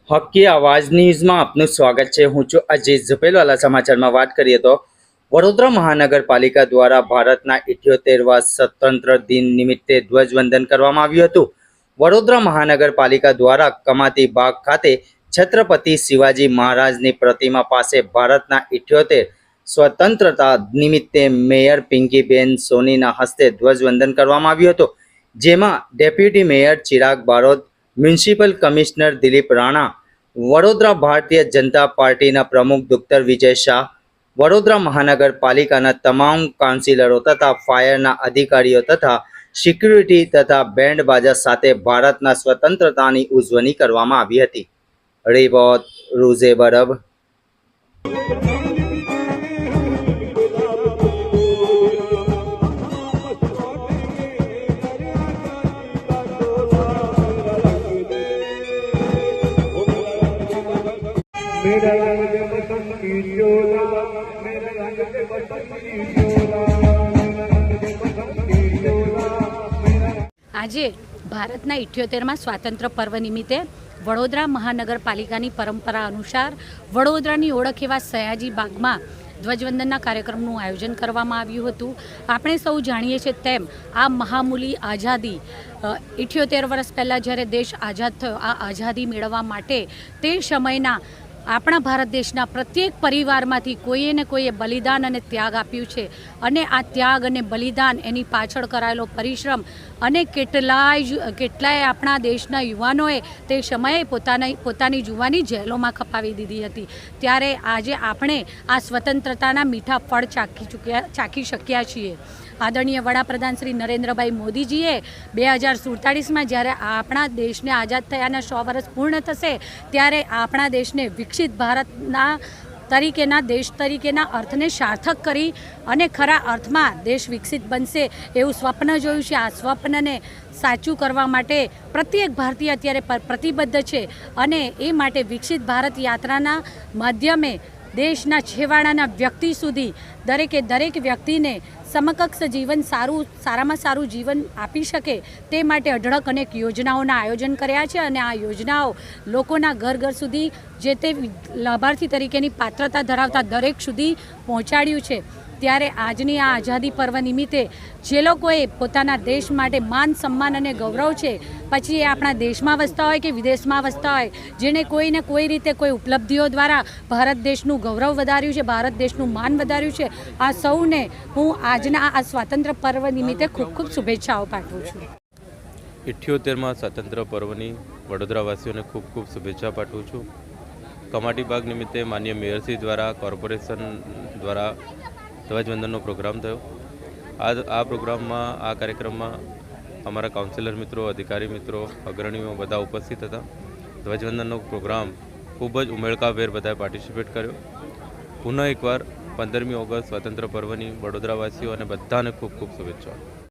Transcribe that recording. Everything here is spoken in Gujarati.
હકી આવાજ ન્યૂઝમાં આપનું સ્વાગત છે। હું છું અજીત ઝપેલવાલા। સમાચારમાં વાત કરીએ તો વડોદરા મહાનગરપાલિકા દ્વારા ભારતના 78વા સ્વતંત્ર દિન નિમિત્તે ધ્વજવંદન કરવામાં આવ્યું હતું। વડોદરા મહાનગરપાલિકા દ્વારા કમાતી બાગ ખાતે છત્રપતિ શિવાજી મહારાજની પ્રતિમા પાસે ભારતના 78 સ્વતંત્રતા નિમિત્તે મેયર પિંકીબેન સોનીના હસ્તે ધ્વજવંદન કરવામાં આવ્યું હતું, જેમાં deputy mayor Chirag Barot, municipal commissioner Dilip Rana, Vadodara Bharatiya Janata પાર્ટીના પ્રમુખ ડોક્ટર વિજય શાહ, વડોદરા મહાનગરપાલિકાના તમામ કાઉન્સિલરો તથા ફાયરના અધિકારીઓ તથા સિક્યુરિટી તથા બેન્ડ બાજા સાથે ભારતના સ્વતંત્રતાની ઉજવણી કરવામાં આવી હતી। રિપોર્ટ રૂઝે બરબ। मेरा रंग दे बसंत की चोला, मेरा रंग दे बसंत की चोला, मेरा रंग दे बसंत की चोला। આજે ભારતના 78માં સ્વાતંત્ર્ય પર્વ નિમિત્તે વડોદરા મહાનગરપાલિકાની પરંપરા અનુસાર વડોદરાની ઓળખ એવા સયાજી બાગમાં ધ્વજવંદનના કાર્યક્રમનું આયોજન કરવામાં આવ્યું હતું। આપણે સૌ જાણીએ છીએ તેમ આ મહામૂલી આઝાદી 78 વર્ષ પહેલાં જ્યારે દેશ આઝાદ થયો, આ આઝાદી મેળવવા માટે તે સમયના આપણા ભારત દેશના પ્રત્યેક પરિવારમાંથી કોઈએ ને કોઈએ બલિદાન અને ત્યાગ આપ્યું છે અને આ ત્યાગ અને બલિદાન, એની પાછળ કરાયેલો પરિશ્રમ અને કેટલાય આપણા દેશના યુવાનોએ તે સમયે પોતાની જુવાની જેલોમાં ખપાવી દીધી હતી। ત્યારે આજે આપણે આ સ્વતંત્રતાના મીઠા ફળ ચાખી શક્યા છીએ। આદરણીય વડાપ્રધાન શ્રી નરેન્દ્રભાઈ મોદીજીએ 2047માં જ્યારે આપણા દેશને આઝાદ થયાના 100 વર્ષ પૂર્ણ થશે ત્યારે આપણા દેશને વિકસિત ભારતના દેશ તરીકેના અર્થને સાર્થક કરી અને ખરા અર્થમાં દેશ વિકસિત બનશે એવું સ્વપ્ન જોયું છે। આ સ્વપ્નને સાચું કરવા માટે પ્રત્યેક ભારતીય અત્યારે પ્રતિબદ્ધ છે અને એ માટે વિકસિત ભારત યાત્રાના માધ્યમે દેશના છેવાડાના વ્યક્તિ સુધી દરેક વ્યક્તિને સમકક્ષ જીવન સારામાં સારું જીવન આપી શકે તે માટે અઢળક અનેક યોજનાઓના આયોજન કર્યા છે અને આ યોજનાઓ લોકોના ઘર સુધી જે તે લાભાર્થી તરીકેની પાત્રતા ધરાવતા દરેક સુધી પહોંચાડ્યું છે। ત્યારે આજની આ આઝાદી પર્વ નિમિત્તે જે લોકોએ પોતાના દેશ માટે માન સન્માન અને ગૌરવ છે, પછી એ આપણા દેશમાં વસતા હોય કે વિદેશમાં વસતા હોય, જેણે કોઈ ને કોઈ રીતે કોઈ ઉપલબ્ધિઓ દ્વારા ભારત દેશનું ગૌરવ વધાર્યું છે, ભારત દેશનું માન વધાર્યું છે, આ સૌને હું આજના આ સ્વાતંત્ર્ય પર્વ નિમિત્તે ખૂબ ખૂબ શુભેચ્છાઓ પાઠવું છું। 78માં સ્વાતંત્ર્ય પર્વની વડોદરાવાસીઓને ખૂબ ખૂબ શુભેચ્છા પાઠવું છું। કમાટી બાગ નિમિત્તે માન્ય મેયરશ્રી દ્વારા કોર્પોરેશન દ્વારા ધ્વજવંદનનો પ્રોગ્રામ થયો। આ પ્રોગ્રામમાં આ કાર્યક્રમમાં અમારા કાઉન્સિલર મિત્રો, અધિકારી મિત્રો, અગ્રણીઓ બધા ઉપસ્થિત હતા। ધ્વજવંદનનો પ્રોગ્રામ ખૂબ જ ઉમળકાભેર બધાએ પાર્ટિસિપેટ કર્યો। પુનઃ એકવાર 15મી ઓગસ્ટ સ્વાતંત્ર્ય પર્વની વડોદરાવાસીઓ અને બધાને ખૂબ ખૂબ શુભેચ્છાઓ।